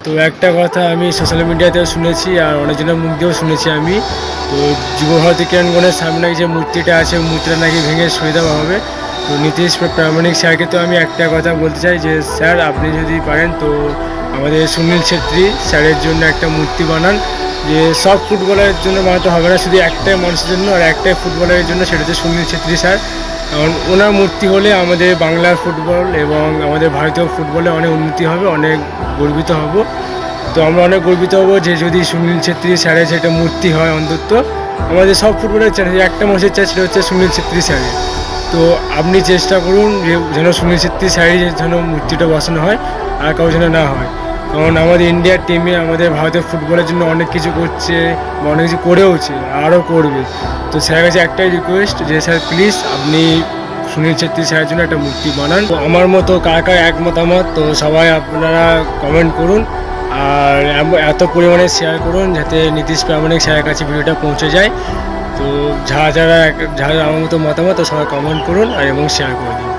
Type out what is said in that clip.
তো একটা কথা আমি সোশ্যাল মিডিয়াতেও শুনেছি আর অনেকজনের মুখ দিয়েও শুনেছি আমি। তো যুবভারতী ক্রীড়াঙ্গনের সামনে যে মূর্তিটা আছে মূর্তিটা নাকি ভেঙে সরিয়ে দেওয়া হবে। তো নীতিশ প্রামাণিক স্যারকে তো আমি একটা কথা বলতে চাই যে স্যার আপনি যদি পারেন তো আমাদের সুনীল ছেত্রী স্যারের জন্য একটা মূর্তি বানান। যে সব ফুটবলের জন্য বানাতে হবে না, শুধু একটাই মানুষের জন্য আর একটাই ফুটবলের জন্য, সেটা হচ্ছে সুনীল ছেত্রী স্যার। কারণ ওনার মূর্তি হলে আমাদের বাংলার ফুটবল এবং আমাদের ভারতীয় ফুটবলে অনেক উন্নতি হবে, অনেক গর্বিত হব। তো আমরা অনেক গর্বিত হব যে যদি সুনীল ছেত্রী স্যারের সেটা মূর্তি হয় অন্তত আমাদের সব ফুটবলের চাই একটা মানুষের চাই, সেটা হচ্ছে সুনীল ছেত্রী স্যারের। তো আপনি চেষ্টা করুন যে যেন সুনীল ছেত্রী স্যারের যেন মূর্তিটা বসানো হয়, আর কারো যেন না হয়। কারণ আমাদের ইন্ডিয়ার টিমে আমাদের ভারতের ফুটবলের জন্য অনেক কিছু করছে বা অনেক কিছু করেওছে, আরও করবে। তো স্যারের কাছে একটাই রিকোয়েস্ট যে স্যার প্লিজ আপনি সুনীল ছেত্রী স্যারের জন্য একটা মূর্তি বানান। তো আমার মতো কার কার এক মতামত তো সবাই আপনারা কমেন্ট করুন আর এত পরিমাণে শেয়ার করুন যাতে নীতিশ প্রামাণিক স্যারের কাছে ভিডিওটা পৌঁছে যায়। তো যারা যারা আমার মতো মতামত তো সবাই কমেন্ট করুন আর এবং শেয়ার করে দিন।